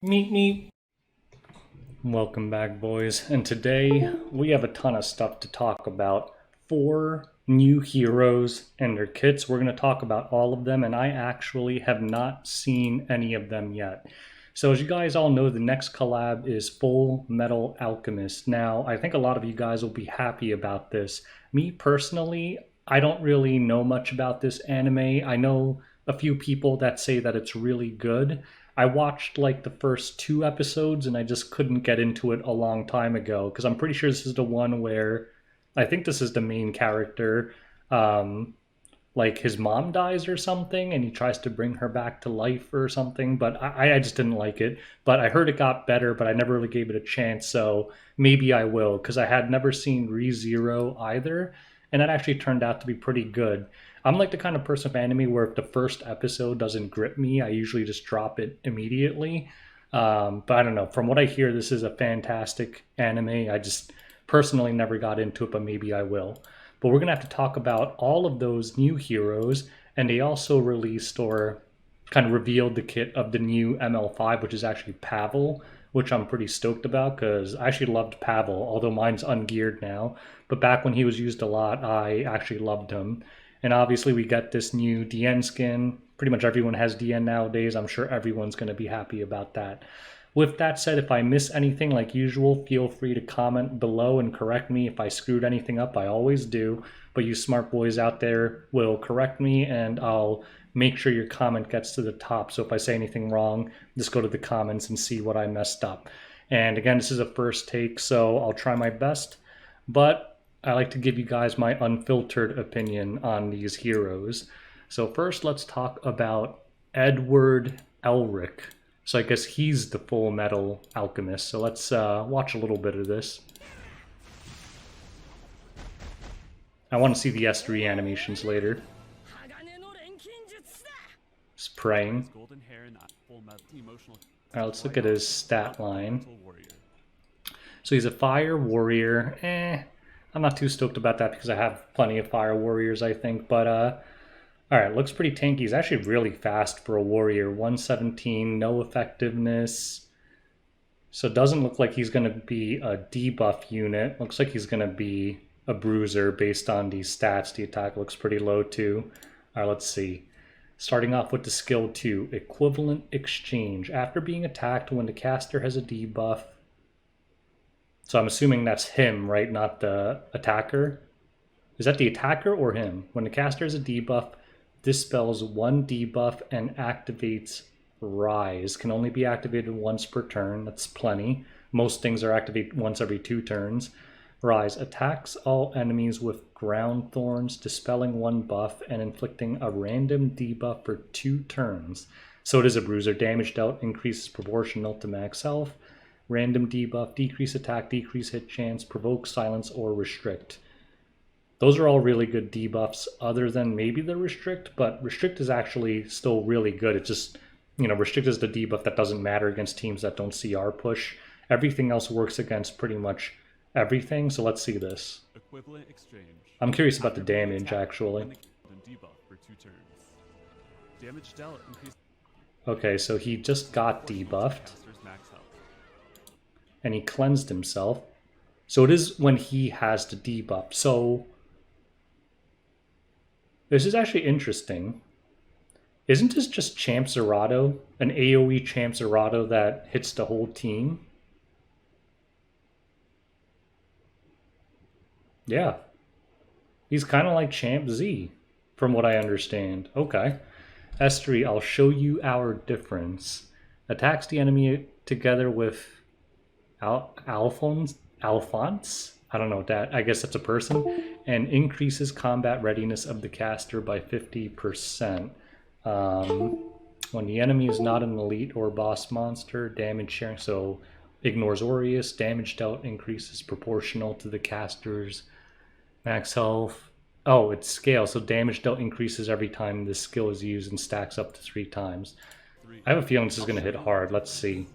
Meet me. Welcome back, boys. And today we have a ton of stuff to talk about. Four new heroes and their kits. We're going to talk about all of them, and I actually have not seen any of them yet. So, as you guys all know, the next collab is Full Metal Alchemist. Now, I think a lot of you guys will be happy about this. Me personally, I don't really know much about this anime. I know a few people that say that it's really good. I watched like the first two episodes and I just couldn't get into it a long time ago because I'm pretty sure this is the one where I think this is the main character. Um, like his mom dies or something and he tries to bring her back to life or something, but I just didn't like it. But I heard it got better, but I never really gave it a chance, so maybe I will because I had never seen ReZero either, and that actually turned out to be pretty good. I'm like the kind of person of anime where if the first episode doesn't grip me, I usually just drop it immediately. But I don't know. From what I hear, this is a fantastic anime. I just personally never got into it, but maybe I will. But we're going to have to talk about all of those new heroes, and they also released or kind of revealed the kit of the new ML5, which is actually Pavel, which I'm pretty stoked about because I actually loved Pavel, although mine's ungeared now. But back when he was used a lot, I actually loved him. And obviously, we got this new DN skin. Pretty much everyone has DN nowadays. I'm sure everyone's going to be happy about that. With that said, if I miss anything like usual, feel free to comment below and correct me if I screwed anything up. I always do. But you smart boys out there will correct me and I'll make sure your comment gets to the top. So if I say anything wrong, just go to the comments and see what I messed up. And again, this is a first take, so I'll try my best. But I like to give you guys my unfiltered opinion on these heroes. So first, let's talk about Edward Elric. So I guess he's the Full Metal Alchemist. So let's watch a little bit of this. I want to see the S3 animations later. He's praying. Alright, let's look at his stat line. So he's a fire warrior. I'm not too stoked about that because I have plenty of fire warriors, I think. But alright, looks pretty tanky. He's actually really fast for a warrior. 117, no effectiveness. So it doesn't look like he's going to be a debuff unit. Looks like he's going to be a bruiser based on these stats. The attack looks pretty low too. Alright, let's see. Starting off with the skill 2, Equivalent Exchange. After being attacked, when the caster has a debuff. So I'm assuming that's him, right? Not the attacker. Is that the attacker or him? When the caster has a debuff, dispels one debuff and activates Rise. Can only be activated once per turn. That's plenty. Most things are activated once every 2 turns. Rise attacks all enemies with ground thorns, dispelling one buff and inflicting a random debuff for 2 turns. So it is a bruiser. Damage dealt increases proportional to max health. Random debuff, decrease attack, decrease hit chance, provoke silence, or restrict. Those are all really good debuffs other than maybe the restrict, but restrict is actually still really good. It's just, restrict is the debuff that doesn't matter against teams that don't CR push. Everything else works against pretty much everything, so let's see this. Equivalent exchange. I'm curious about the damage, actually. Okay, so he just got debuffed. And he cleansed himself. So it is when he has the debuff. So this is actually interesting. Isn't this just Champ Zerato? An AoE Champ Zerato that hits the whole team? Yeah. He's kind of like Champ Z, from what I understand. Okay. S3, I'll show you our difference. Attacks the enemy together with Alphonse? I don't know what that. I guess that's a person. And increases combat readiness of the caster by 50%. When the enemy is not an elite or boss monster, damage sharing. So ignores Aureus. Damage dealt increases proportional to the caster's max health. Oh, it's scale. So damage dealt increases every time this skill is used and stacks up to 3 times. I have a feeling this is going to hit hard. Let's see.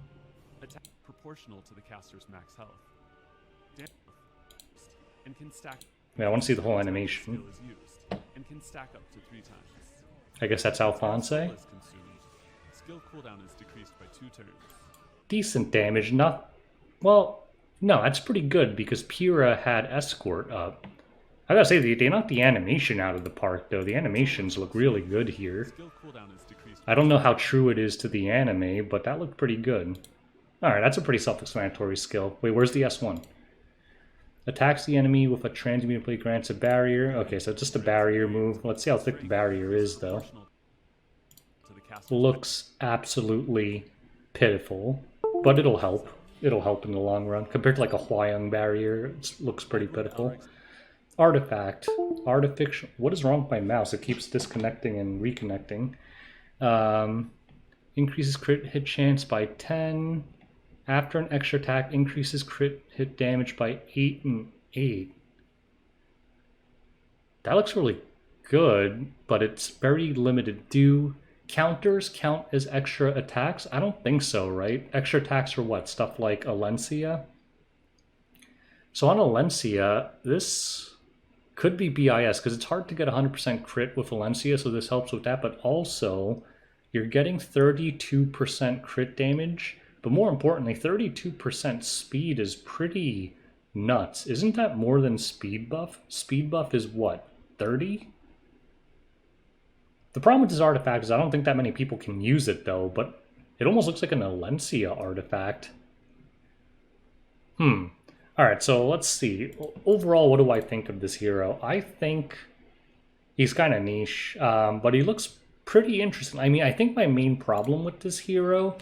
Proportional to the caster's max health. And can stack. Yeah, I want to see the whole animation. And can stack up to 3 times. I guess that's Alphonse. Skill cooldown is decreased by 2 turns. decent damage. Not, well, no, that's pretty good because Pyrrha had escort up. I gotta say, they knocked the animation out of the park, though. The animations look really good here. I don't know how true it is to the anime, but that looked pretty good. Alright, that's a pretty self-explanatory skill. Wait, where's the S1? Attacks the enemy with a transmuted blade, grants a barrier. Okay, so it's just a barrier move. Let's see how thick the barrier is, though. Looks absolutely pitiful, but it'll help. It'll help in the long run. Compared to like a Huayang barrier, it looks pretty pitiful. Artifact. Artificial. What is wrong with my mouse? It keeps disconnecting and reconnecting. Increases crit hit chance by 10. After an extra attack, increases crit hit damage by 8 and 8. That looks really good, but it's very limited. Do counters count as extra attacks? I don't think so, right? Extra attacks are what? Stuff like Alencia? So on Alencia, this could be BIS, because it's hard to get 100% crit with Alencia, so this helps with that, but also you're getting 32% crit damage, but more importantly, 32% speed is pretty nuts. Isn't that more than speed buff? Speed buff is what, 30? The problem with this artifact is I don't think that many people can use it, though, but it almost looks like an Alencia artifact. Alright, so let's see. Overall, what do I think of this hero? I think he's kind of niche, but he looks pretty interesting. I mean, I think my main problem with this hero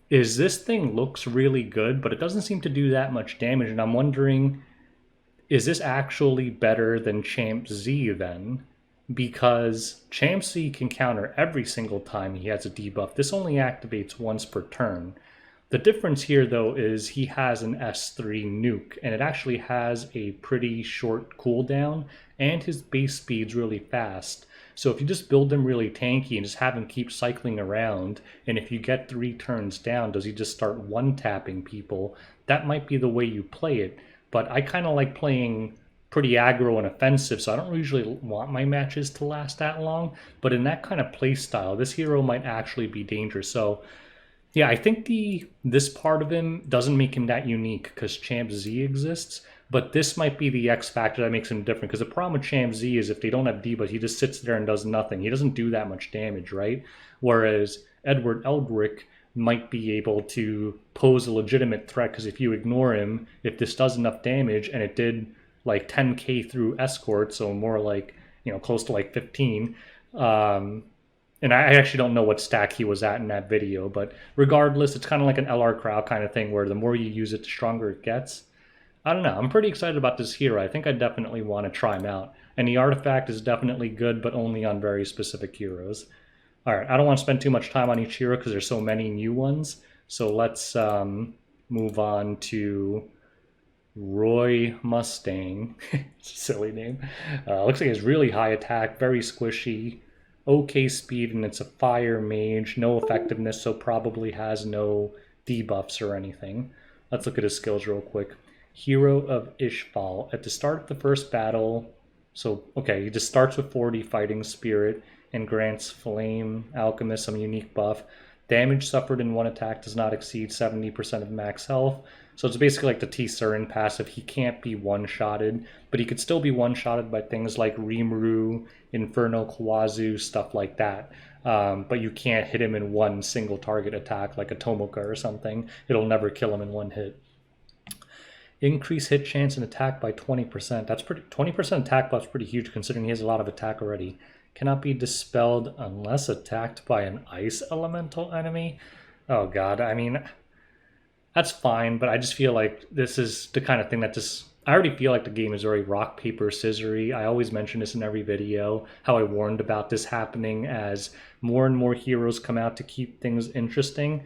is this thing looks really good, but it doesn't seem to do that much damage, and I'm wondering, is this actually better than Champ Z then? Because Champ Z can counter every single time he has a debuff. This only activates once per turn. The difference here, though, is he has an S3 nuke, and it actually has a pretty short cooldown, and his base speed's really fast. So if you just build him really tanky and just have him keep cycling around, and if you get 3 turns down, does he just start one-tapping people? That might be the way you play it, but I kind of like playing pretty aggro and offensive, so I don't usually want my matches to last that long, but in that kind of play style, this hero might actually be dangerous. So yeah, I think this part of him doesn't make him that unique because Champ Z exists, but this might be the X factor that makes him different, because the problem with Champ Z is if they don't have debuffs, he just sits there and does nothing. He doesn't do that much damage, right? Whereas Edward Elric might be able to pose a legitimate threat, because if you ignore him, if this does enough damage, and it did like 10k through escort, so more like, you know, close to like 15, and I actually don't know what stack he was at in that video, but regardless, it's kind of like an LR crowd kind of thing where the more you use it, the stronger it gets. I don't know. I'm pretty excited about this hero. I think I definitely want to try him out. And the artifact is definitely good, but only on very specific heroes. All right, I don't want to spend too much time on each hero because there's so many new ones. So let's move on to Roy Mustang. Silly name. Looks like he has really high attack, very squishy. Okay speed, and it's a fire mage, no effectiveness, so probably has no debuffs or anything. Let's look at his skills real quick. Hero of Ishval. At the start of the first battle, so okay, he just starts with 40 fighting spirit and grants Flame Alchemist some unique buff. Damage suffered in one attack does not exceed 70% of max health. So it's basically like the T-Surin passive. He can't be one-shotted, but he could still be one-shotted by things like Rimuru, Inferno Kawazu, stuff like that. But you can't hit him in one single target attack like a Tomoka or something. It'll never kill him in one hit. Increase hit chance and attack by 20%. That's pretty. 20% attack buff's pretty huge considering he has a lot of attack already. Cannot be dispelled unless attacked by an ice elemental enemy. Oh god, I mean, that's fine, but I just feel like this is the kind of thing that just... I already feel like the game is very rock, paper, scissory. I always mention this in every video, how I warned about this happening as more and more heroes come out to keep things interesting.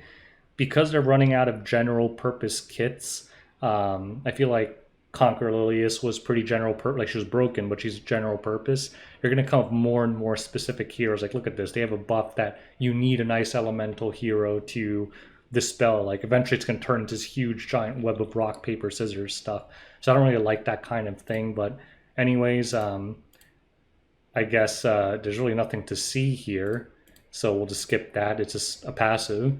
Because they're running out of general purpose kits, I feel like Conquer Lilius was pretty general purpose, like she was broken, but she's general purpose. You're going to come up with more and more specific heroes. Like, look at this. They have a buff that you need a nice elemental hero to dispel. Like, eventually it's going to turn into this huge giant web of rock, paper, scissors stuff. So I don't really like that kind of thing. But anyways, I guess there's really nothing to see here. So we'll just skip that. It's just a passive.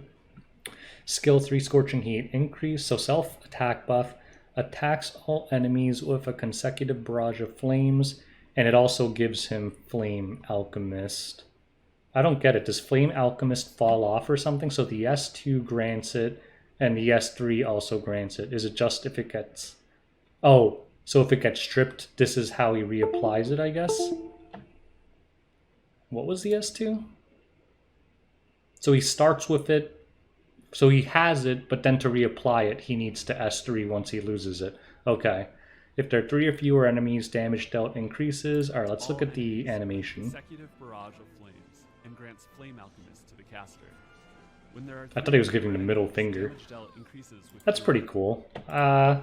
Skill 3 Scorching Heat increase, so self attack buff, attacks all enemies with a consecutive barrage of flames, and it also gives him Flame Alchemist. I don't get it. Does Flame Alchemist fall off or something? So the S2 grants it, and the S3 also grants it. Is it just if it gets... Oh, so if it gets stripped, this is how he reapplies it, I guess? What was the S2? So he starts with it, so he has it, but then to reapply it, he needs to S3 once he loses it. Okay. If there are 3 or fewer enemies, damage dealt increases. Alright, let's look at the animation. Consecutive barrage of flames and grants Flame Alchemist to the caster. When there are I thought he was giving the middle finger. That's pretty cool. I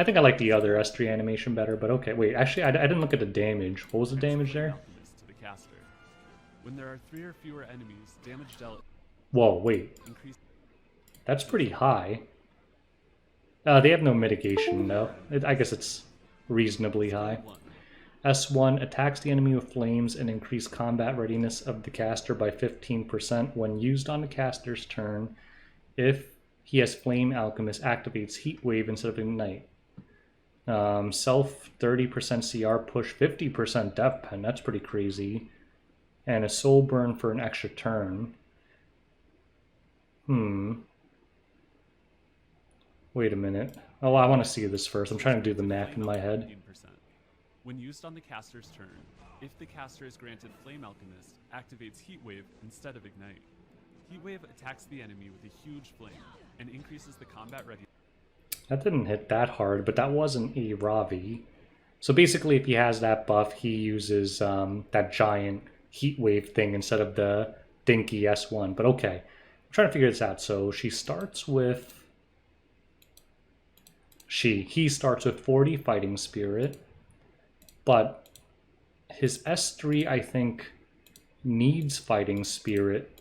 think I like the other S3 animation better, but okay. Wait, actually, I didn't look at the damage. What was the damage there? When there are 3 or fewer enemies, damage dealt. Whoa, wait. That's pretty high. They have no mitigation, though. I guess it's reasonably high. S1 attacks the enemy with flames and increase combat readiness of the caster by 15% when used on the caster's turn. If he has Flame Alchemist, activates Heat Wave instead of Ignite. Self 30% CR push, 50% Death Pen. That's pretty crazy. And a Soul Burn for an extra turn. Wait a minute. Oh, I want to see this first. I'm trying to do the math in my head. When used on the caster's turn, if the caster is granted Flame Alchemist, activates Heat Wave instead of Ignite. Heat Wave attacks the enemy with a huge flame and increases the combat readiness. That didn't hit that hard, but that wasn't a Ravi. So basically, if he has that buff, he uses that giant Heat Wave thing instead of the dinky S1. But okay, I'm trying to figure this out. So she starts with... He starts with 40 Fighting Spirit, but his S3, I think, needs Fighting Spirit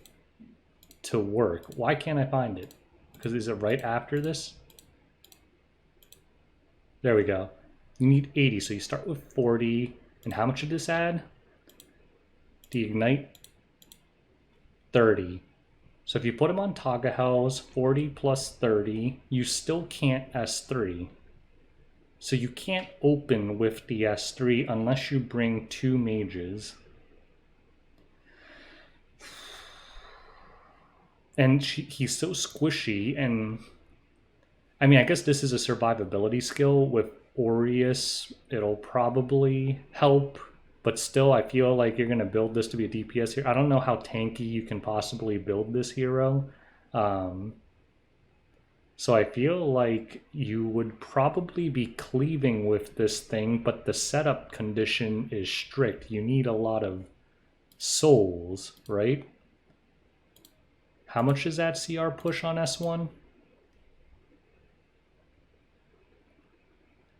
to work. Why can't I find it? Because is it right after this? There we go. You need 80, so you start with 40. And how much did this add? The Ignite, 30. So if you put him on Tagahel's 40 plus 30, you still can't S3. So you can't open with the S3 unless you bring 2 mages. And he's so squishy, and I mean, I guess this is a survivability skill. With Aureus, it'll probably help. But still, I feel like you're going to build this to be a DPS here. I don't know how tanky you can possibly build this hero. So I feel like you would probably be cleaving with this thing, but the setup condition is strict. You need a lot of souls, right? How much is that CR push on S1?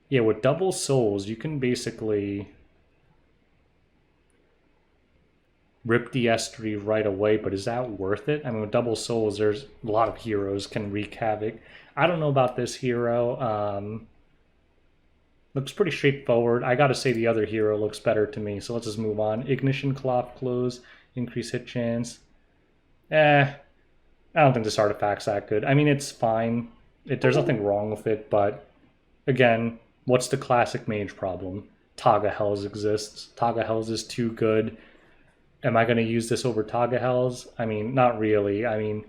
Yeah, with double souls, you can basically... rip the S3 right away, but is that worth it? I mean, with double souls, there's a lot of heroes can wreak havoc. I don't know about this hero. Looks pretty straightforward. I gotta say the other hero looks better to me, so let's just move on. Ignition Cloth Close, increase hit chance. I don't think this artifact's that good. I mean, it's fine. There's nothing wrong with it, but again, what's the classic mage problem? Tagahel's exists. Tagahel's is too good. Am I going to use this over Tagahel's? I mean, not really. I mean,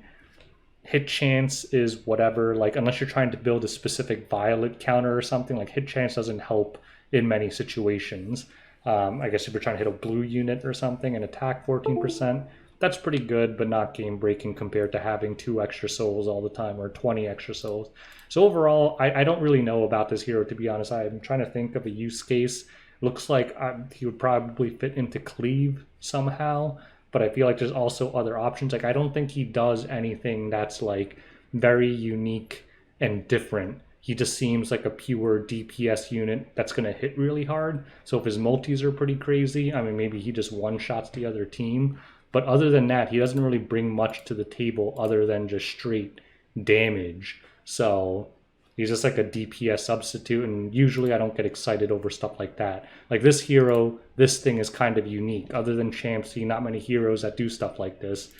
hit chance is whatever. Like, unless you're trying to build a specific violet counter or something, like hit chance doesn't help in many situations. I guess if you're trying to hit a blue unit or something and attack 14%, that's pretty good, but not game breaking compared to having 2 extra souls all the time or 20 extra souls. So overall, I don't really know about this hero, to be honest. I'm trying to think of a use case. Looks like he would probably fit into cleave somehow, but I feel like there's also other options. Like, I don't think he does anything that's like very unique and different. He just seems like a pure DPS unit that's going to hit really hard. So if his multis are pretty crazy, I mean, maybe he just one-shots the other team. But other than that, he doesn't really bring much to the table other than just straight damage. So he's just like a DPS substitute, and usually I don't get excited over stuff like that. Like this hero, this thing is kind of unique. Other than Champsy, not many heroes that do stuff like this.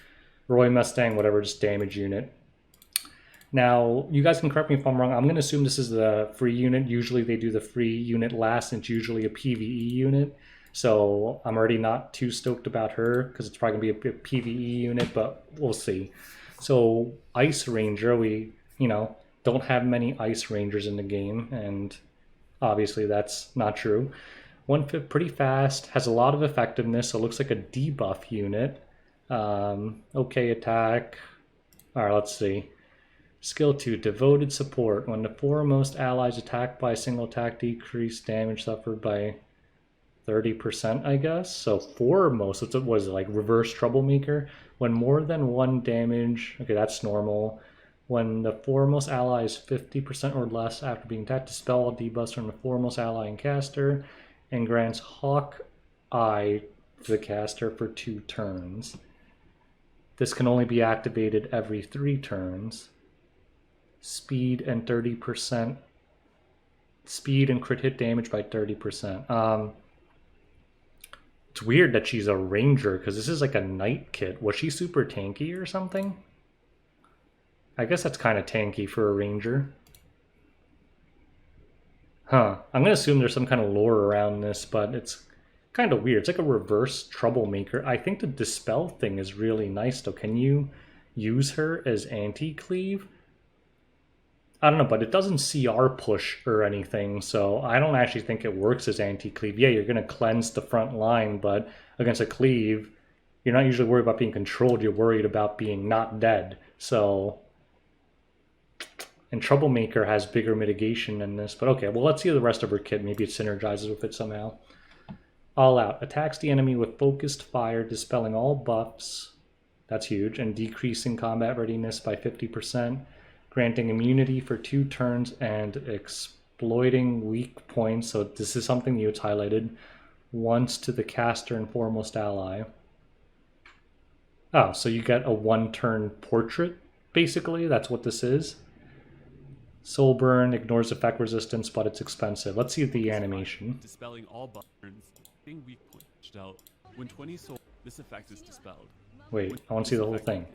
Roy Mustang, whatever, just damage unit. Now, you guys can correct me if I'm wrong. I'm going to assume this is the free unit. Usually they do the free unit last, and it's usually a PvE unit. So I'm already not too stoked about her because it's probably going to be a PvE unit, but we'll see. So Ice Ranger, we, don't have many Ice Rangers in the game, and obviously that's not true. 1/5 pretty fast, has a lot of effectiveness, so it looks like a debuff unit. Okay attack. Alright, let's see. Skill 2, Devoted Support. When the foremost allies attacked by a single attack, decrease damage suffered by 30%, I guess. So foremost, what was it, like reverse troublemaker? When more than one damage, okay, that's normal. When the foremost ally is 50% or less after being attacked, dispel all debuffs from the foremost ally and caster, and grants Hawkeye to the caster for 2 turns. This can only be activated every 3 turns. Speed and 30%. Speed and crit hit damage by 30%. It's weird that she's a ranger because this is like a knight kit. Was she super tanky or something? I guess that's kind of tanky for a ranger. Huh. I'm going to assume there's some kind of lore around this, but it's kind of weird. It's like a reverse troublemaker. I think the dispel thing is really nice though. Can you use her as anti-cleave? I don't know, but it doesn't CR push or anything, so I don't actually think it works as anti-cleave. Yeah, you're going to cleanse the front line, but against a cleave, you're not usually worried about being controlled. You're worried about being not dead. So, and Troublemaker has bigger mitigation than this, but okay, well, let's see the rest of her kit. Maybe it synergizes with it somehow. All Out. Attacks the enemy with focused fire, dispelling all buffs. That's huge. And decreasing combat readiness by 50%. Granting immunity for 2 turns and exploiting weak points. So this is something new. It's highlighted. Once to the caster and foremost ally. Oh, so you get a 1-turn portrait, basically. That's what this is. Soul Burn ignores effect resistance, but it's expensive. Let's see the animation. Dispelling all burns, being weak point dealt. When 20 soul, this effect is dispelled. Wait, I want to see the whole thing.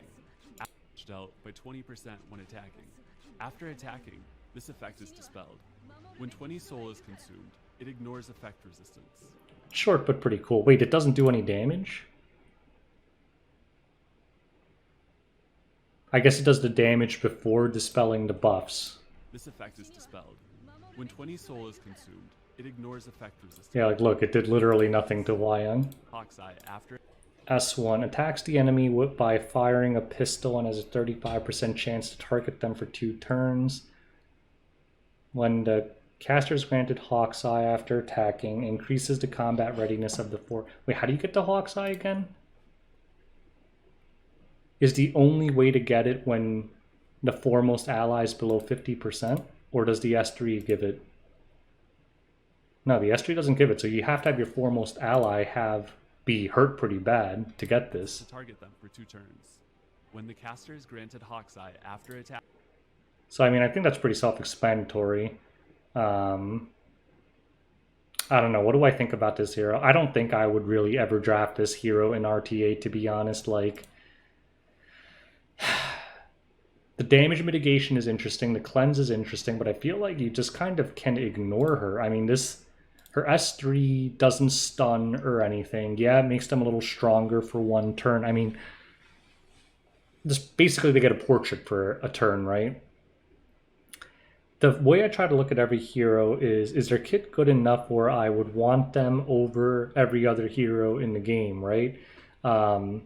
Dealt by 20% when attacking. After attacking, this effect is dispelled. When 20 soul is consumed, it ignores effect resistance. Short but pretty cool. Wait, it doesn't do any damage? I guess it does the damage before dispelling the buffs. This effect is dispelled. When 20 soul is consumed, it ignores effect resistance. Yeah, like look, it did literally nothing to Wyong. Hawkeye after S1 attacks the enemy by firing a pistol and has a 35% chance to target them for 2 turns. When the caster is granted Hawk's Eye after attacking, increases the combat readiness of the 4. Wait, how do you get the Hawk's Eye again? Is the only way to get it when the foremost ally is below 50%? Or does the S3 give it? No, the S3 doesn't give it, so you have to have your foremost ally be hurt pretty bad to get this. To target them for 2 turns. When the caster is granted Hawk's Eye after attack. So I mean, I think that's pretty self-explanatory. I don't know. What do I think about this hero? I don't think I would really ever draft this hero in RTA, to be honest. Like, the damage mitigation is interesting, the cleanse is interesting, but I feel like you just kind of can ignore her. I mean, her S3 doesn't stun or anything. Yeah, it makes them a little stronger for 1 turn. I mean, just basically they get a portrait for a turn, right? The way I try to look at every hero is their kit good enough where I would want them over every other hero in the game, right? And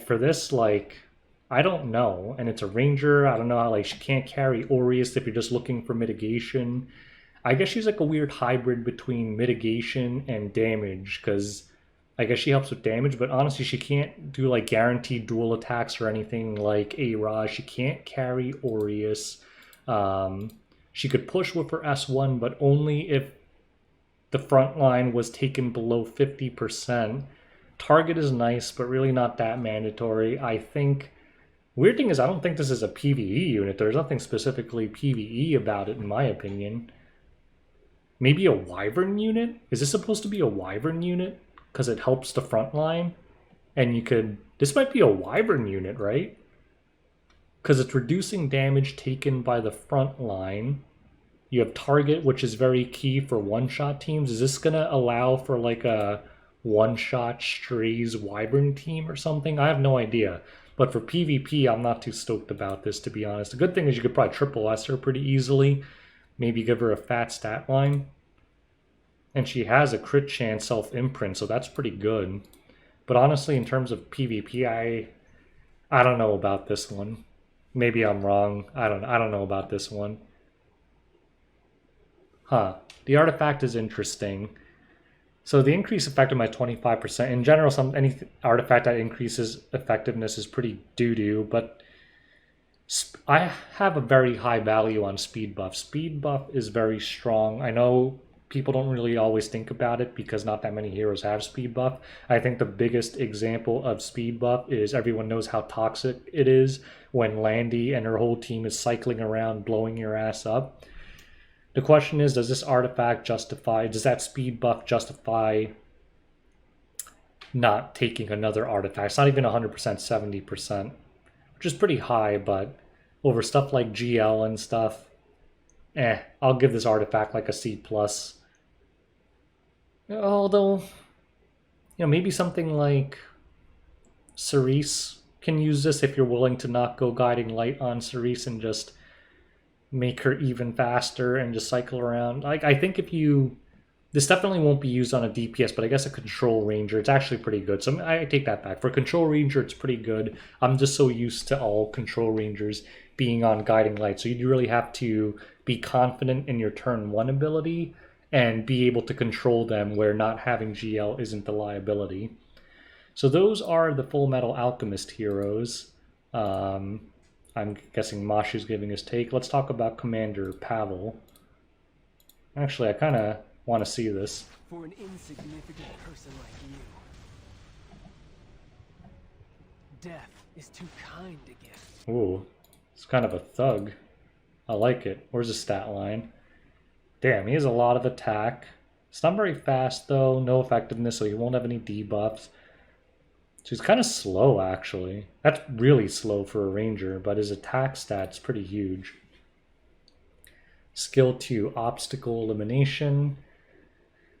for this, like, I don't know. And it's a ranger. I don't know how, like, she can't carry Aureus if you're just looking for mitigation. I guess she's like a weird hybrid between mitigation and damage, because I guess she helps with damage, but honestly, she can't do like guaranteed dual attacks or anything like A-Raj. She can't carry Aureus. She could push with her S1, but only if the front line was taken below 50%. Target is nice, but really not that mandatory. I think, weird thing is, I don't think this is a PvE unit. There's nothing specifically PvE about it, in my opinion. Maybe a Wyvern unit? Is this supposed to be a Wyvern unit? Because it helps the front line? And you could... This might be a Wyvern unit, right? because it's reducing damage taken by the front line. You have target, which is very key for one-shot teams. Is this gonna allow for like a one-shot strays wyvern team or something? I have no idea. But for PvP, I'm not too stoked about this, to be honest. The good thing is you could probably triple S her pretty easily. Maybe give her a fat stat line. And she has a crit chance self-imprint, so that's pretty good. But honestly, in terms of PvP, I don't know about this one. Maybe I'm wrong. I don't know about this one. Huh. The artifact is interesting. So the increase effective by 25%. In general, any artifact that increases effectiveness is pretty doo-doo, but I have a very high value on speed buff. Speed buff is very strong. I know people don't really always think about it because not that many heroes have speed buff. I think the biggest example of speed buff is everyone knows how toxic it is when Landy and her whole team is cycling around blowing your ass up. The question is, does this artifact justify, does that speed buff justify not taking another artifact? It's not even 100%, 70%, which is pretty high, but over stuff like GL and stuff, I'll give this artifact like a C+. Although, maybe something like Cerise can use this if you're willing to not go guiding light on Cerise and just make her even faster and just cycle around. Like, I think this definitely won't be used on a DPS, but I guess a control ranger, it's actually pretty good. So I take that back. For a control ranger, it's pretty good. I'm just so used to all control rangers being on guiding light. So you really have to be confident in your turn 1 ability and be able to control them where not having GL isn't the liability. So those are the Full Metal Alchemist heroes. I'm guessing Mashu's giving his take. Let's talk about Commander Pavel. Actually, I kind of want to see this. For an insignificant person like you, death is too kind to give. Ooh, it's kind of a thug. I like it. Where's the stat line? Damn, he has a lot of attack. It's not very fast, though. No effectiveness, so he won't have any debuffs. So he's kind of slow, actually. That's really slow for a ranger, but his attack stat's pretty huge. Skill 2, Obstacle Elimination.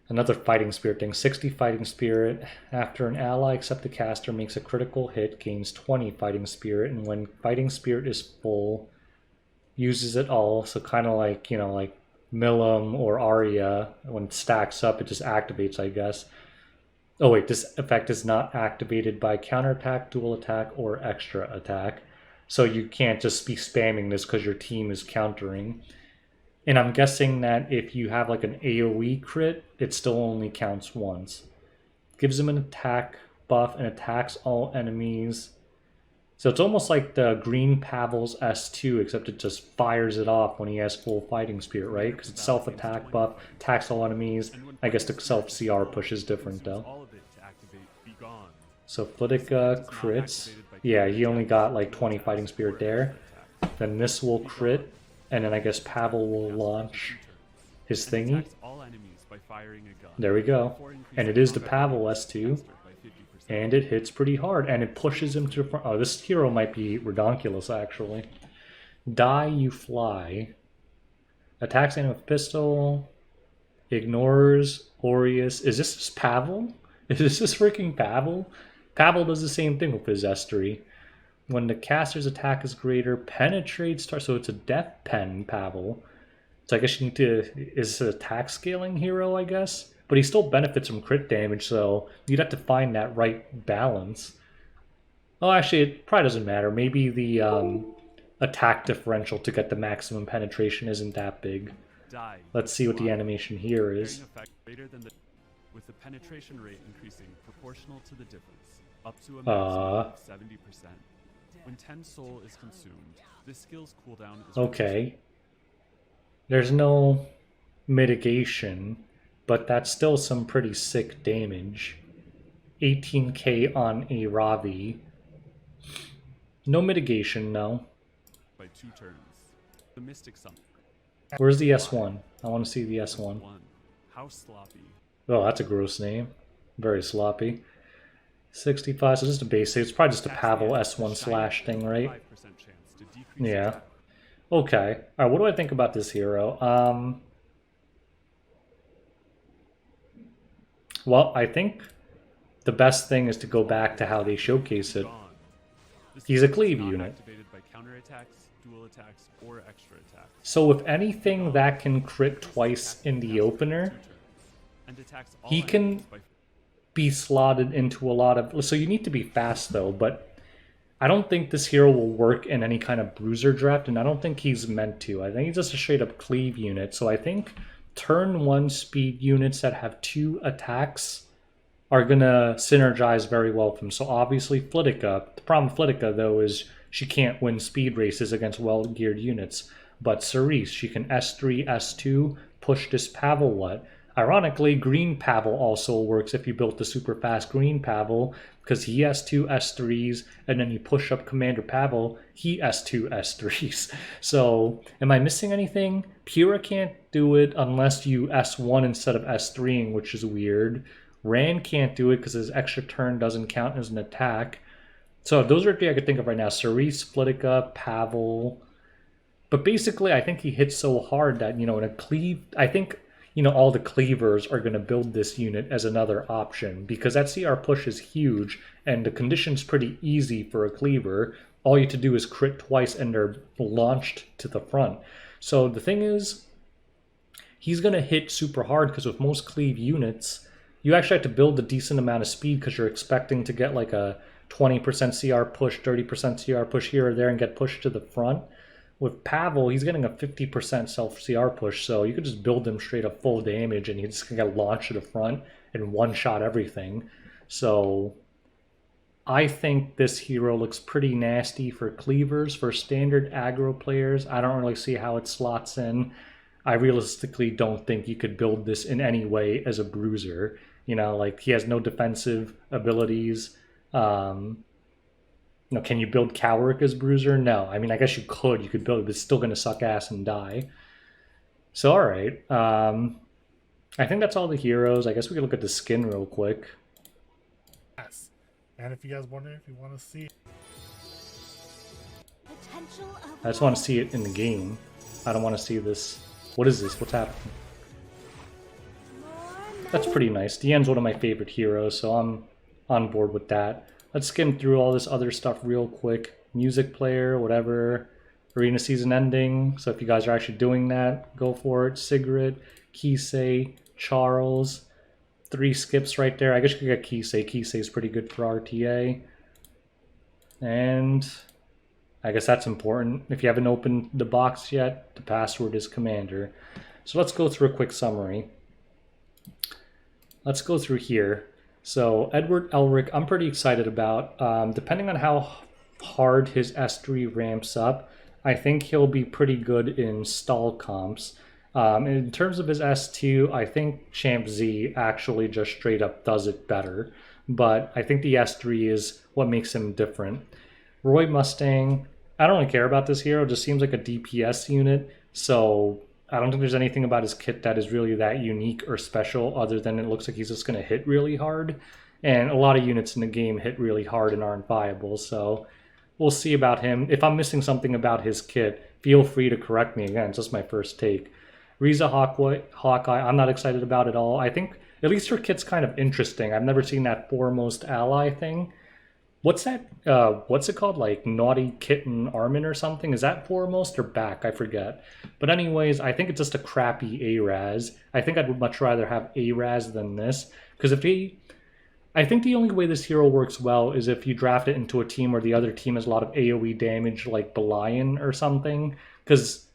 Another Fighting Spirit thing. 60 Fighting Spirit. After an ally except the caster makes a critical hit, gains 20 Fighting Spirit. And when Fighting Spirit is full, uses it all. So kind of like, like Milim or Arya. When it stacks up, it just activates, I guess. Oh wait, this effect is not activated by counterattack, dual attack, or extra attack. So you can't just be spamming this because your team is countering. And I'm guessing that if you have like an AoE crit, it still only counts once. Gives him an attack buff and attacks all enemies. So it's almost like the green Pavel's S2, except it just fires it off when he has full fighting spirit, right? Because it's self-attack buff, attacks all enemies. I guess the self-CR push is different though. So Flitica crits. Yeah, he only got like 20 fighting spirit there. Then this will crit. And then I guess Pavel will launch his thingy. There we go. And it is the Pavel S2. And it hits pretty hard. And it pushes him to the front. Oh, this hero might be redonkulous, actually. Die, you fly. Attacks enemy with pistol. Ignores Aureus. Is this Pavel? Is this freaking Pavel? Pavel does the same thing with his S3. When the caster's attack is greater, penetrate starts. So it's a death pen, Pavel. So I guess you need to. Is it an attack scaling hero, I guess? But he still benefits from crit damage, so you'd have to find that right balance. Oh, actually, it probably doesn't matter. Maybe the attack differential to get the maximum penetration isn't that big. Let's see what the animation here is. With the penetration rate increasing proportional to the difference, up to a maximum of 70%. When 10 soul is consumed, this skill's cooldown is okay. There's no mitigation, but that's still some pretty sick damage. 18k on a Ravi. No mitigation, no. By 2 turns. The Mystic Summon. Where's the S1? I want to see the S1. How sloppy. Oh, that's a gross name. Very sloppy. 65, so just a basic. It's probably just a Pavel S1 slash thing, right? to decrease Yeah. attack. Okay. All right, what do I think about this hero? Well, I think the best thing is to go back to how they showcase it. Gone. This He's a hero is cleave not unit. activated by counterattacks, dual attacks, or extra attacks. So if anything that can crit twice in the opener, And attacks all he can enemies by be slotted into a lot of... So you need to be fast though, but I don't think this hero will work in any kind of bruiser draft, and I don't think he's meant to. I think he's just a straight up cleave unit. So I think turn 1 speed units that have 2 attacks are gonna synergize very well with him. So obviously Flitica. The problem with Flitica though is she can't win speed races against well-geared units. But Cerise, she can S3, S2, push this Pavel. Ironically, Green Pavel also works if you built the super fast Green Pavel, because he S2, S3s, and then you push up Commander Pavel, he S2, S3s. So, am I missing anything? Pyrrha can't do it unless you S1 instead of S3ing, which is weird. Rand can't do it because his extra turn doesn't count as an attack. So those are 3 I could think of right now. Cerise, Flitica, Pavel. But basically, I think he hits so hard that, in a cleave... I think, all the cleavers are going to build this unit as another option. Because that CR push is huge, and the condition's pretty easy for a cleaver. All you have to do is crit twice, and they're launched to the front. So the thing is, he's going to hit super hard, because with most cleave units... You actually have to build a decent amount of speed because you're expecting to get like a 20% CR push, 30% CR push here or there and get pushed to the front. With Pavel, he's getting a 50% self-CR push, so you could just build him straight up full damage and he's just going to get launched to the front and one-shot everything. So I think this hero looks pretty nasty for cleavers. For standard aggro players, I don't really see how it slots in. I realistically don't think you could build this in any way as a bruiser. Like he has no defensive abilities. Can you build Cowric as bruiser? No. I mean, I guess you could. You could build it, but it's still going to suck ass and die. So, all right. I think that's all the heroes. I guess we could look at the skin real quick. Yes. And if you guys wonder if you want to see... I just want to see it in the game. I don't want to see this. What is this? What's happening? That's pretty nice. Deanne's one of my favorite heroes, so I'm on board with that. Let's skim through all this other stuff real quick. Music player, whatever. Arena season ending. So if you guys are actually doing that, go for it. Sigrid, Kisei, Charles. 3 skips right there. I guess you could get Kisei. Kisei is pretty good for RTA. And I guess that's important. If you haven't opened the box yet, the password is Commander. So let's go through a quick summary. Let's go through here. So Edward Elric, I'm pretty excited about. Depending on how hard his S3 ramps up, I think he'll be pretty good in stall comps. In terms of his S2, I think Champ Z actually just straight up does it better. But I think the S3 is what makes him different. Roy Mustang, I don't really care about this hero. It just seems like a DPS unit. So I don't think there's anything about his kit that is really that unique or special other than it looks like he's just going to hit really hard. And a lot of units in the game hit really hard and aren't viable. So we'll see about him. If I'm missing something about his kit, feel free to correct me. Again, it's just my first take. Riza Hawkeye, I'm not excited about at all. I think at least her kit's kind of interesting. I've never seen that foremost ally thing. What's that? What's it called? Like Naughty Kitten Armin or something? Is that foremost or back? I forget. But anyways, I think it's just a crappy ARAS. I think I'd much rather have ARAS than this. Because I think the only way this hero works well is if you draft it into a team where the other team has a lot of AoE damage like Belian or something. Because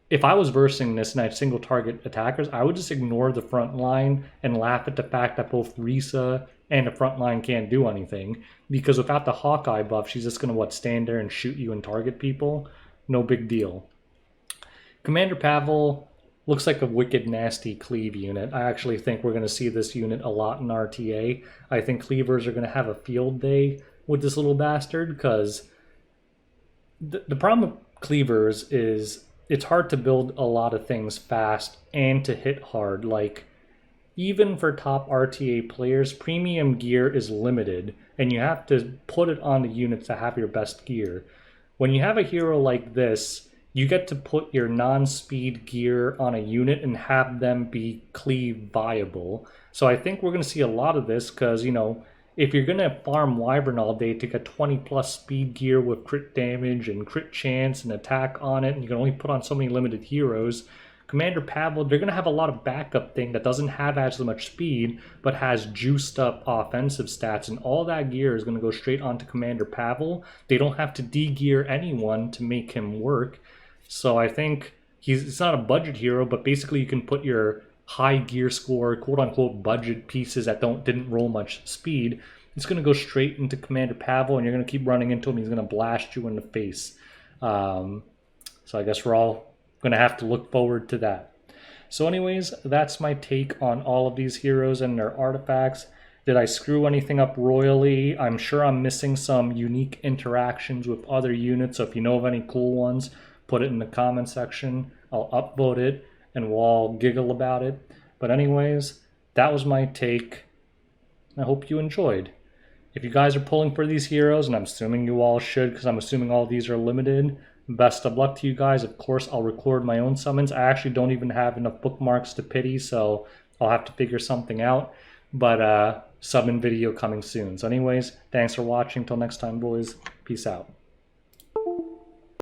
if I was versing this and I had single target attackers, I would just ignore the front line and laugh at the fact that both Riza and the front line can't do anything. Because without the Hawkeye buff, she's just going to, stand there and shoot you and target people? No big deal. Commander Pavel looks like a wicked nasty cleave unit. I actually think we're going to see this unit a lot in RTA. I think cleavers are going to have a field day with this little bastard, because the problem with cleavers is it's hard to build a lot of things fast and to hit hard. Like, even for top RTA players, premium gear is limited, and you have to put it on the units to have your best gear. when you have a hero like this, you get to put your non-speed gear on a unit and have them be cleave viable. So I think we're going to see a lot of this because, you know, if you're going to farm Wyvern all day to get 20 plus speed gear with crit damage and crit chance and attack on it, and you can only put on so many limited heroes, Commander Pavel, they're going to have a lot of backup thing that doesn't have as much speed, but has juiced up offensive stats, and all that gear is going to go straight onto Commander Pavel. They don't have to de-gear anyone to make him work. So I think it's not a budget hero, but basically you can put your high gear score, quote-unquote budget pieces that didn't roll much speed. It's going to go straight into Commander Pavel, and you're going to keep running into him. He's going to blast you in the face. So I guess we're all going to have to look forward to that. So anyways, that's my take on all of these heroes and their artifacts. Did I screw anything up royally? I'm sure I'm missing some unique interactions with other units, so if you know of any cool ones, put it in the comment section. I'll upvote it and we'll all giggle about it. But anyways, that was my take. I hope you enjoyed. If you guys are pulling for these heroes, and I'm assuming you all should because I'm assuming all these are limited, best of luck to you guys. Of course, I'll record my own summons. I actually don't even have enough bookmarks to pity, so I'll have to figure something out. But summon video coming soon. So anyways, thanks for watching. Till next time, boys. Peace out.